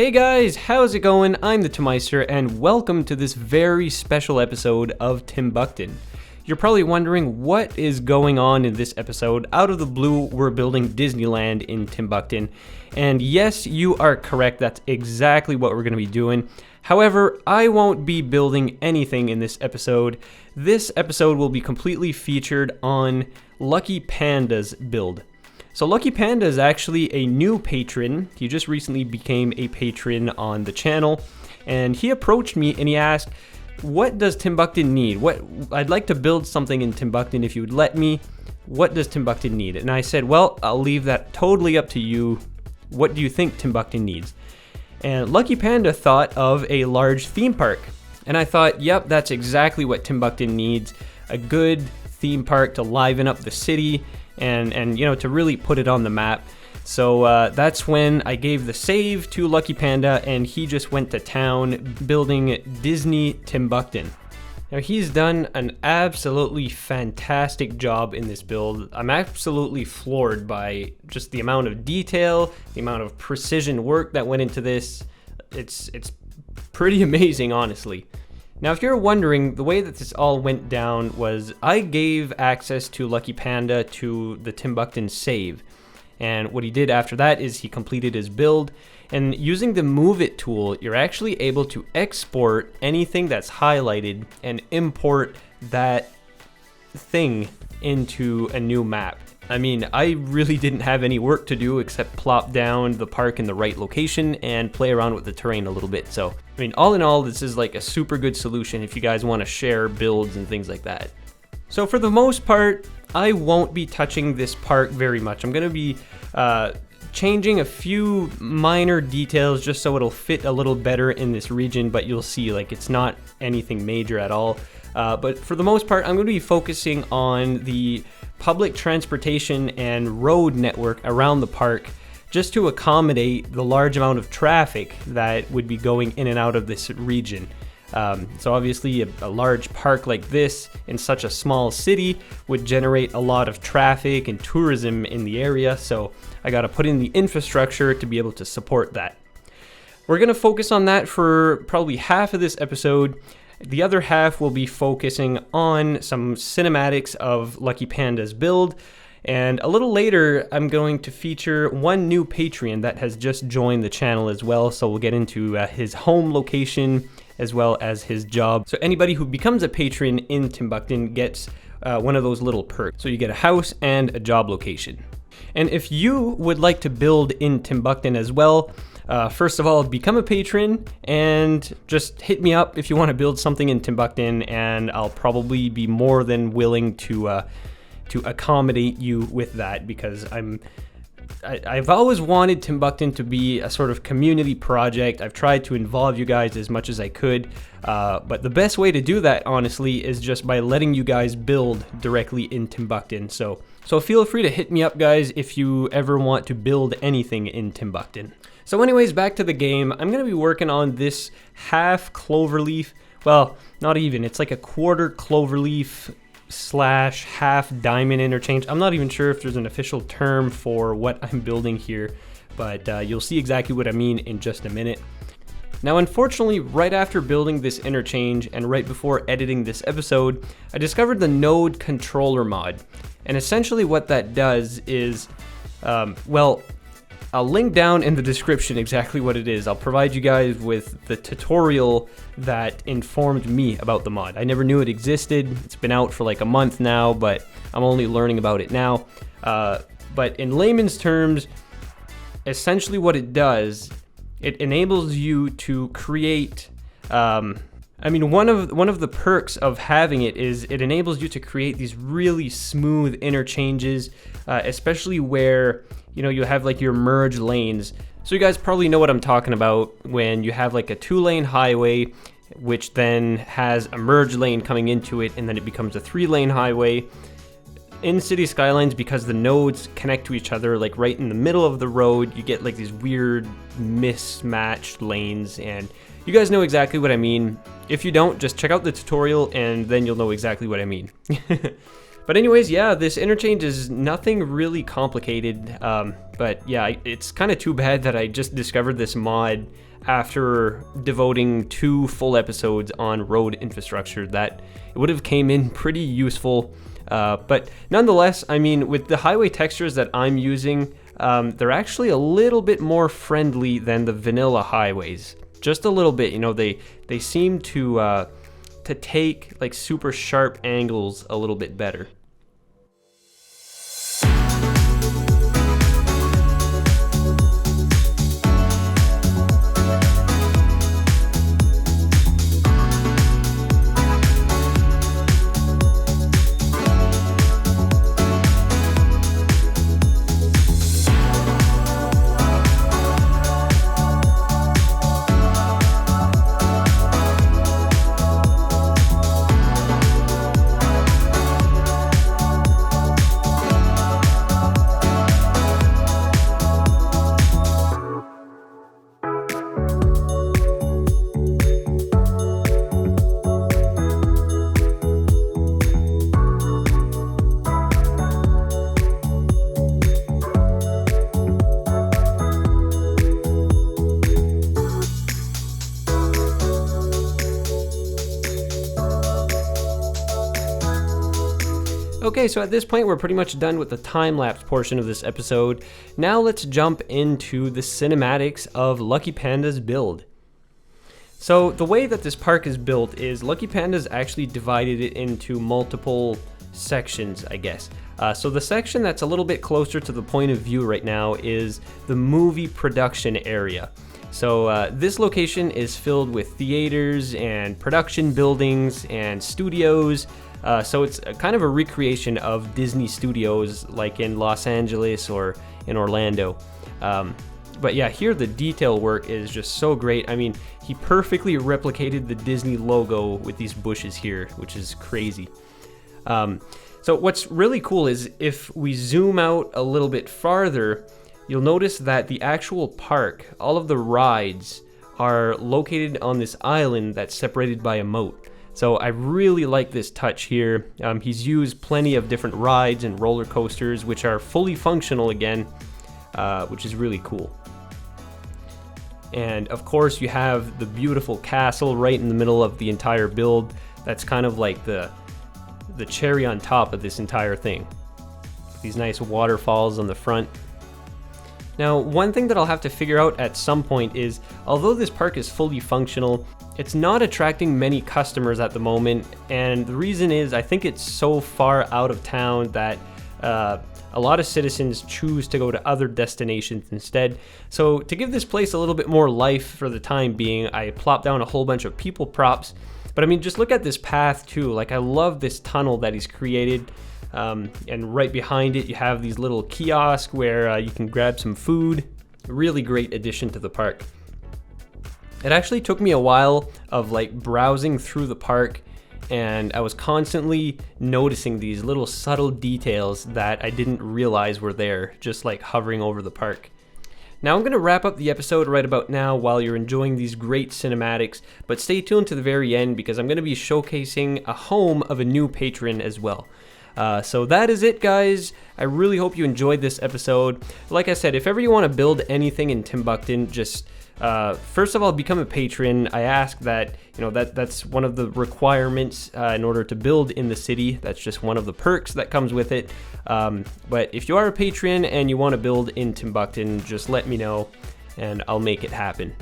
Hey guys, how's it going? I'm the Timeister, and welcome to this very special episode of Timbukton. You're probably wondering what is going on in this episode. Out of the blue, we're building Disneyland in Timbukton. And yes, you are correct, that's exactly what we're going to be doing. However, I won't be building anything in this episode. This episode will be completely featured on LuckyPanda's build. So LuckyPanda is actually a new patron. He just recently became a patron on the channel, and he approached me and he asked, what does Timbukton need? I'd like to build something in Timbukton if you would let me. What does Timbukton need? And I said, well, I'll leave that totally up to you. What do you think Timbukton needs? And LuckyPanda thought of a large theme park. And I thought, yep, that's exactly what Timbukton needs. A good theme park to liven up the city and you know, to really put it on the map. So that's when I gave the save to LuckyPanda, and he just went to town building Disney Timbukton. Now he's done an absolutely fantastic job in this build. I'm absolutely floored by just the amount of detail, the amount of precision work that went into this. It's pretty amazing, honestly. Now, if you're wondering, the way that this all went down was I gave access to LuckyPanda to the Timbukton save. And what he did after that is he completed his build. And using the Move It tool, you're actually able to export anything that's highlighted and import that thing into a new map. I mean, I really didn't have any work to do except plop down the park in the right location and play around with the terrain a little bit. So, I mean, all in all, this is like a super good solution if you guys want to share builds and things like that. So for the most part, I won't be touching this park very much. I'm going to be changing a few minor details just so it'll fit a little better in this region, but you'll see like it's not anything major at all. But for the most part, I'm going to be focusing on the public transportation and road network around the park just to accommodate the large amount of traffic that would be going in and out of this region. So obviously a large park like this in such a small city would generate a lot of traffic and tourism in the area, so I got to put in the infrastructure to be able to support that. We're going to focus on that for probably half of this episode. The other half will be focusing on some cinematics of LuckyPanda's build, and a little later I'm going to feature one new Patreon that has just joined the channel as well, so we'll get into his home location as well as his job. So anybody who becomes a patron in Timbukton gets one of those little perks. So you get a house and a job location. And if you would like to build in Timbukton as well, first of all, become a patron and just hit me up if you want to build something in Timbukton, and I'll probably be more than willing to accommodate you with that, because I've always wanted Timbukton to be a sort of community project. I've tried to involve you guys as much as I could, but the best way to do that, honestly, is just by letting you guys build directly in Timbukton. So feel free to hit me up, guys, if you ever want to build anything in Timbukton. So anyways, back to the game. I'm going to be working on this half cloverleaf. Well, not even. It's like a quarter cloverleaf / half diamond interchange. I'm not even sure if there's an official term for what I'm building here, but you'll see exactly what I mean in just a minute. Now, unfortunately, right after building this interchange and right before editing this episode, I discovered the node controller mod. And essentially what that does is, well, I'll link down in the description exactly what it is. I'll provide you guys with the tutorial that informed me about the mod. I never knew it existed. It's been out for like a month now, but I'm only learning about it now. But in layman's terms, essentially what it does, it enables you to create, I mean, one of the perks of having it is it enables you to create these really smooth interchanges, especially where, you know, you have like your merge lanes. So you guys probably know what I'm talking about when you have like a 2-lane highway, which then has a merge lane coming into it, and then it becomes a 3-lane highway. In City Skylines, because the nodes connect to each other like right in the middle of the road, you get like these weird mismatched lanes, and you guys know exactly what I mean. If you don't, just check out the tutorial and then you'll know exactly what I mean. But anyways, yeah, this interchange is nothing really complicated, but yeah, it's kind of too bad that I just discovered this mod after devoting 2 full episodes on road infrastructure, that it would have came in pretty useful. But nonetheless, I mean, with the highway textures that I'm using, they're actually a little bit more friendly than the vanilla highways. Just a little bit, they seem to take like super sharp angles a little bit better. Okay, so at this point we're pretty much done with the time-lapse portion of this episode. Now let's jump into the cinematics of LuckyPanda's build. So the way that this park is built is LuckyPanda's actually divided it into multiple sections, I guess. So the section that's a little bit closer to the point of view right now is the movie production area. So this location is filled with theaters and production buildings and studios. So it's kind of a recreation of Disney studios like in Los Angeles or in Orlando. But yeah, here the detail work is just so great. I mean, he perfectly replicated the Disney logo with these bushes here, which is crazy. So what's really cool is if we zoom out a little bit farther, you'll notice that the actual park, all of the rides, are located on this island that's separated by a moat. So I really like this touch here. He's used plenty of different rides and roller coasters, which are fully functional again, which is really cool. And of course you have the beautiful castle right in the middle of the entire build. That's kind of like the cherry on top of this entire thing. These nice waterfalls on the front. Now, one thing that I'll have to figure out at some point is, although this park is fully functional, it's not attracting many customers at the moment, and the reason is I think it's so far out of town that a lot of citizens choose to go to other destinations instead. So to give this place a little bit more life for the time being, I plopped down a whole bunch of people props. But I mean, just look at this path too. Like, I love this tunnel that he's created. And right behind it, you have these little kiosks where you can grab some food. Really great addition to the park. It actually took me a while of like browsing through the park, and I was constantly noticing these little subtle details that I didn't realize were there, just like hovering over the park. Now I'm going to wrap up the episode right about now while you're enjoying these great cinematics, but stay tuned to the very end because I'm going to be showcasing a home of a new patron as well. So that is it, guys. I really hope you enjoyed this episode. Like I said, if ever you want to build anything in Timbukton, just first of all, become a patron. I ask that, that's one of the requirements in order to build in the city. That's just one of the perks that comes with it. But if you are a patron and you want to build in Timbukton, just let me know and I'll make it happen.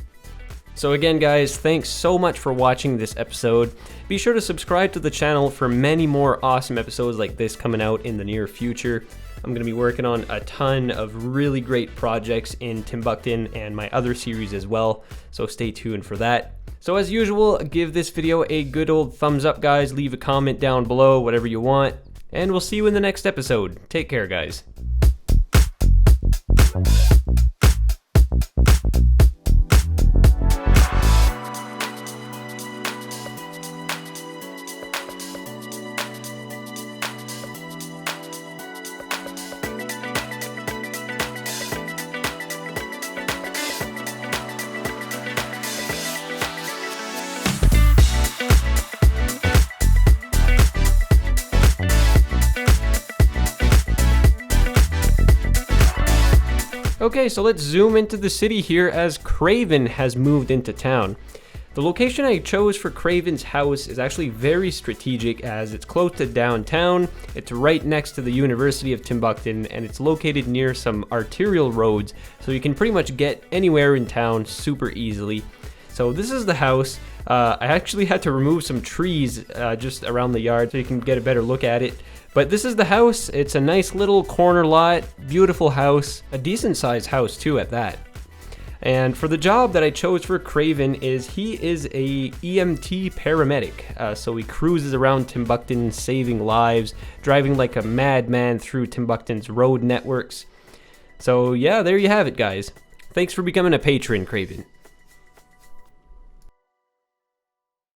So again, guys, thanks so much for watching this episode. Be sure to subscribe to the channel for many more awesome episodes like this coming out in the near future. I'm going to be working on a ton of really great projects in Timbukton and my other series as well, so stay tuned for that. So as usual, give this video a good old thumbs up, guys. Leave a comment down below, whatever you want, and we'll see you in the next episode. Take care, guys. Okay, so let's zoom into the city here as Craven has moved into town. The location I chose for Craven's house is actually very strategic as it's close to downtown, it's right next to the University of Timbukton, and it's located near some arterial roads, so you can pretty much get anywhere in town super easily. So this is the house. I actually had to remove some trees just around the yard so you can get a better look at it. But this is the house. It's a nice little corner lot, beautiful house, a decent sized house too at that. And for the job that I chose for Craven he is a EMT paramedic. So he cruises around Timbukton saving lives, driving like a madman through Timbukton's road networks. So yeah, there you have it, guys. Thanks for becoming a patron, Craven.